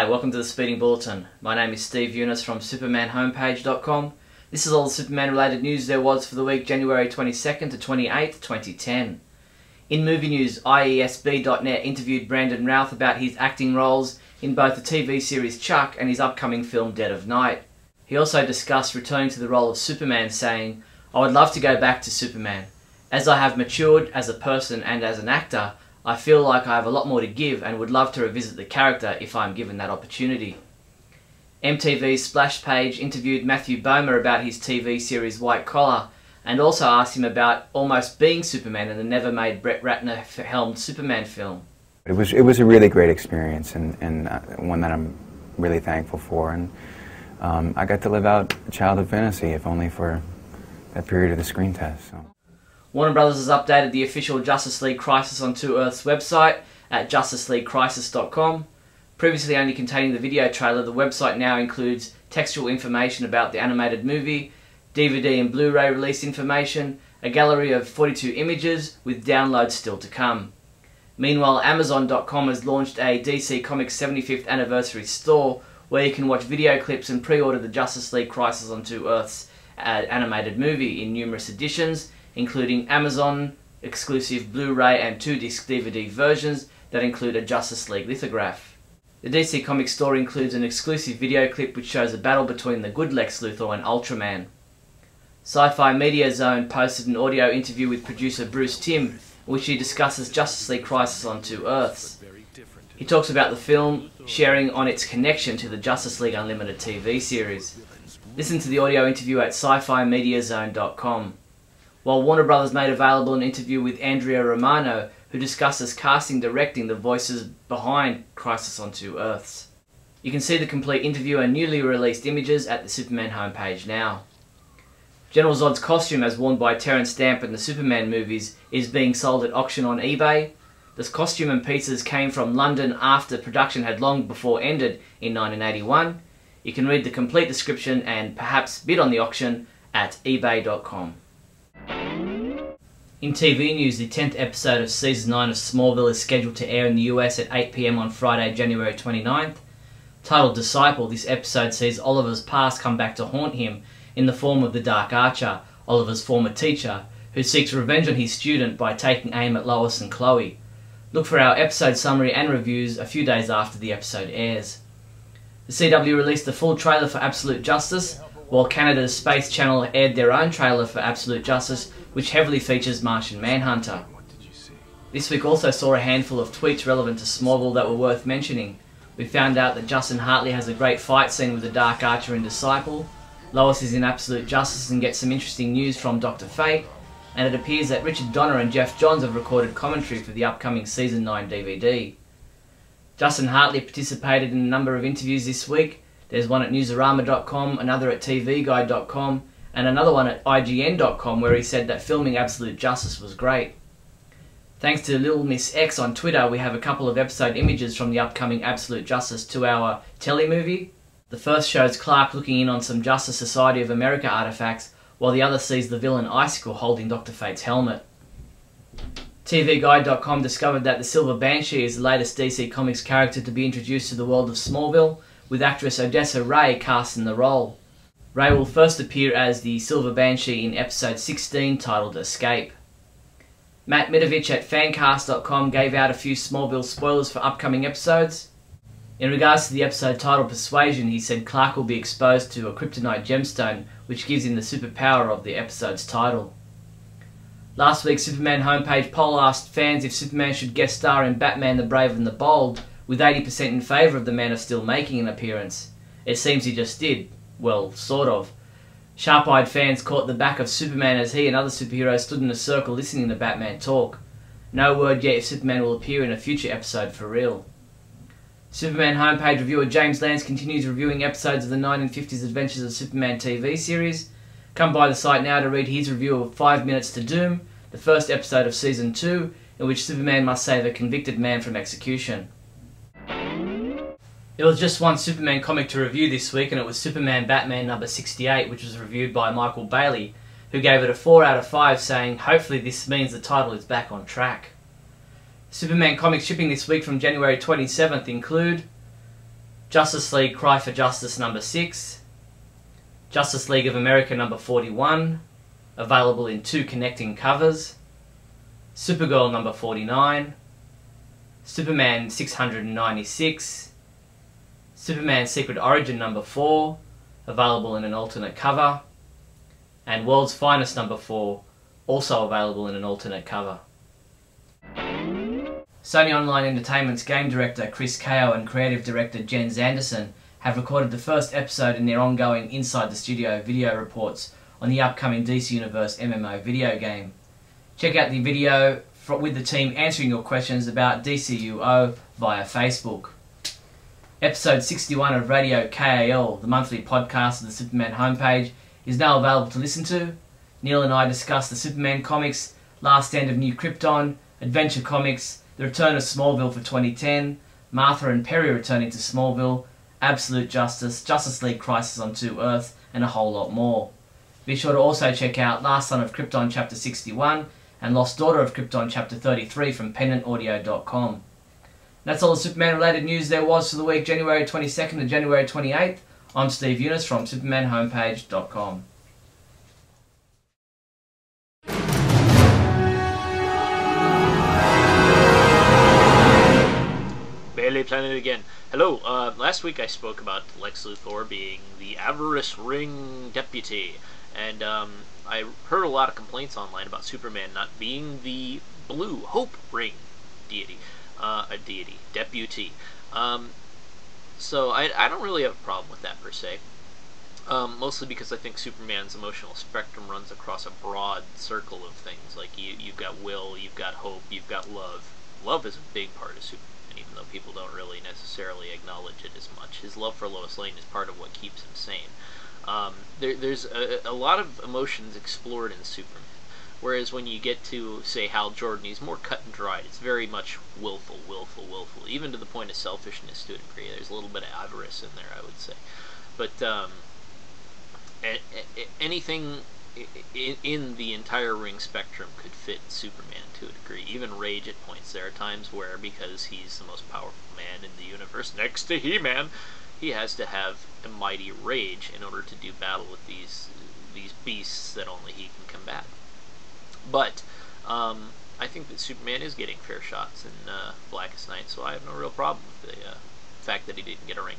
Hi, welcome to the Speeding Bulletin. My name is Steve Younis from supermanhomepage.com. This is all the Superman related news there was for the week January 22nd to 28th, 2010. In movie news, IESB.net interviewed Brandon Routh about his acting roles in both the TV series Chuck and his upcoming film Dead of Night. He also discussed returning to the role of Superman, saying, "I would love to go back to Superman. As I have matured as a person and as an actor, I feel like I have a lot more to give and would love to revisit the character if I am given that opportunity." MTV's Splash page interviewed Matthew Bomer about his TV series White Collar and also asked him about almost being Superman in the never-made Brett Ratner-helmed Superman film. It was a really great experience and one that I'm really thankful for. And I got to live out a childhood fantasy, if only for that period of the screen test. So. Warner Bros. Has updated the official Justice League Crisis on Two Earths website at justiceleaguecrisis.com. Previously only containing the video trailer, the website now includes textual information about the animated movie, DVD and Blu-ray release information, a gallery of 42 images with downloads still to come. Meanwhile, Amazon.com has launched a DC Comics 75th anniversary store where you can watch video clips and pre-order the Justice League Crisis on Two Earths animated movie in numerous editions, including Amazon exclusive Blu-ray and 2-disc DVD versions that include a Justice League lithograph. The DC Comics store includes an exclusive video clip which shows a battle between the good Lex Luthor and Ultraman. Sci-Fi Media Zone posted an audio interview with producer Bruce Timm in which he discusses Justice League Crisis on Two Earths. He talks about the film, sharing on its connection to the Justice League Unlimited TV series. Listen to the audio interview at sci-fi-mediazone.com. While Warner Bros. Made available an interview with Andrea Romano, who discusses casting directing the voices behind Crisis on Two Earths. You can see the complete interview and newly released images at the Superman homepage now. General Zod's costume, as worn by Terrence Stamp in the Superman movies, is being sold at auction on eBay. This costume and pieces came from London after production had long before ended in 1981. You can read the complete description and perhaps bid on the auction at ebay.com. In TV news, the 10th episode of Season 9 of Smallville is scheduled to air in the US at 8 PM on Friday, January 29th. Titled Disciple, this episode sees Oliver's past come back to haunt him in the form of the Dark Archer, Oliver's former teacher, who seeks revenge on his student by taking aim at Lois and Chloe. Look for our episode summary and reviews a few days after the episode airs. The CW released the full trailer for Absolute Justice, while Canada's Space Channel aired their own trailer for Absolute Justice, which heavily features Martian Manhunter. This week also saw a handful of tweets relevant to Smallville that were worth mentioning. We found out that Justin Hartley has a great fight scene with the Dark Archer in Disciple, Lois is in Absolute Justice and gets some interesting news from Dr. Fate, and it appears that Richard Donner and Jeff Johns have recorded commentary for the upcoming Season 9 DVD. Justin Hartley participated in a number of interviews this week. There's one at Newsarama.com, another at TVGuide.com, and another one at IGN.com where he said that filming Absolute Justice was great. Thanks to Lil Miss X on Twitter, we have a couple of episode images from the upcoming Absolute Justice 2-hour telemovie. The first shows Clark looking in on some Justice Society of America artifacts, while the other sees the villain Icicle holding Dr. Fate's helmet. TVGuide.com discovered that the Silver Banshee is the latest DC Comics character to be introduced to the world of Smallville, with actress Odessa Ray cast in the role. Ray will first appear as the Silver Banshee in episode 16 titled Escape. Matt Mitovich at Fancast.com gave out a few Smallville spoilers for upcoming episodes. In regards to the episode titled Persuasion, he said Clark will be exposed to a kryptonite gemstone, which gives him the superpower of the episode's title. Last week's Superman homepage poll asked fans if Superman should guest star in Batman the Brave and the Bold, with 80% in favour of the Man of Steel making an appearance. It seems he just did. Well, sort of. Sharp-eyed fans caught the back of Superman as he and other superheroes stood in a circle listening to Batman talk. No word yet if Superman will appear in a future episode for real. Superman homepage reviewer James Lance continues reviewing episodes of the 1950s Adventures of Superman TV series. Come by the site now to read his review of 5 Minutes to Doom, the first episode of Season 2, in which Superman must save a convicted man from execution. There was just one Superman comic to review this week, and it was Superman Batman number 68, which was reviewed by Neal Bailey, who gave it a 4 out of 5, saying, "Hopefully this means the title is back on track." Superman comics shipping this week from January 27th include Justice League Cry for Justice number 6, Justice League of America number 41, available in 2 connecting covers, Supergirl number 49, Superman 696, Superman Secret Origin number 4, available in an alternate cover, and World's Finest number 4, also available in an alternate cover. Sony Online Entertainment's game director Chris Kao and creative director Jen Zanderson have recorded the first episode in their ongoing Inside the Studio video reports on the upcoming DC Universe MMO video game. Check out the video with the team answering your questions about DCUO via Facebook. Episode 61 of Radio KAL, the monthly podcast of the Superman homepage, is now available to listen to. Neal and I discuss the Superman comics, Last Stand of New Krypton, Adventure Comics, The Return of Smallville for 2010, Martha and Perry returning to Smallville, Absolute Justice, Justice League Crisis on 2 Earths, and a whole lot more. Be sure to also check out Last Son of Krypton Chapter 61 and Lost Daughter of Krypton Chapter 33 from pendantaudio.com. That's all the Superman related news there was for the week January 22nd to January 28th. I'm Steve Younis from supermanhomepage.com. Bailey Planet again. Hello, last week I spoke about Lex Luthor being the Avarice Ring Deputy, and I heard a lot of complaints online about Superman not being the Blue Hope Ring deputy. So I don't really have a problem with that per se. Mostly because I think Superman's emotional spectrum runs across a broad circle of things. Like you've got will, you've got hope, you've got love. Love is a big part of Superman, even though people don't really necessarily acknowledge it as much. His love for Lois Lane is part of what keeps him sane. There's a lot of emotions explored in Superman, whereas when you get to, say, Hal Jordan, he's more cut and dried. It's very much willful, even to the point of selfishness to a degree. There's a little bit of avarice in there, I would say. But anything in the entire ring spectrum could fit Superman to a degree. Even rage at points. There are times where, because he's the most powerful man in the universe, next to He-Man, he has to have a mighty rage in order to do battle with these beasts that only he can combat. But I think that Superman is getting fair shots in Blackest Night, so I have no real problem with the fact that he didn't get a ring.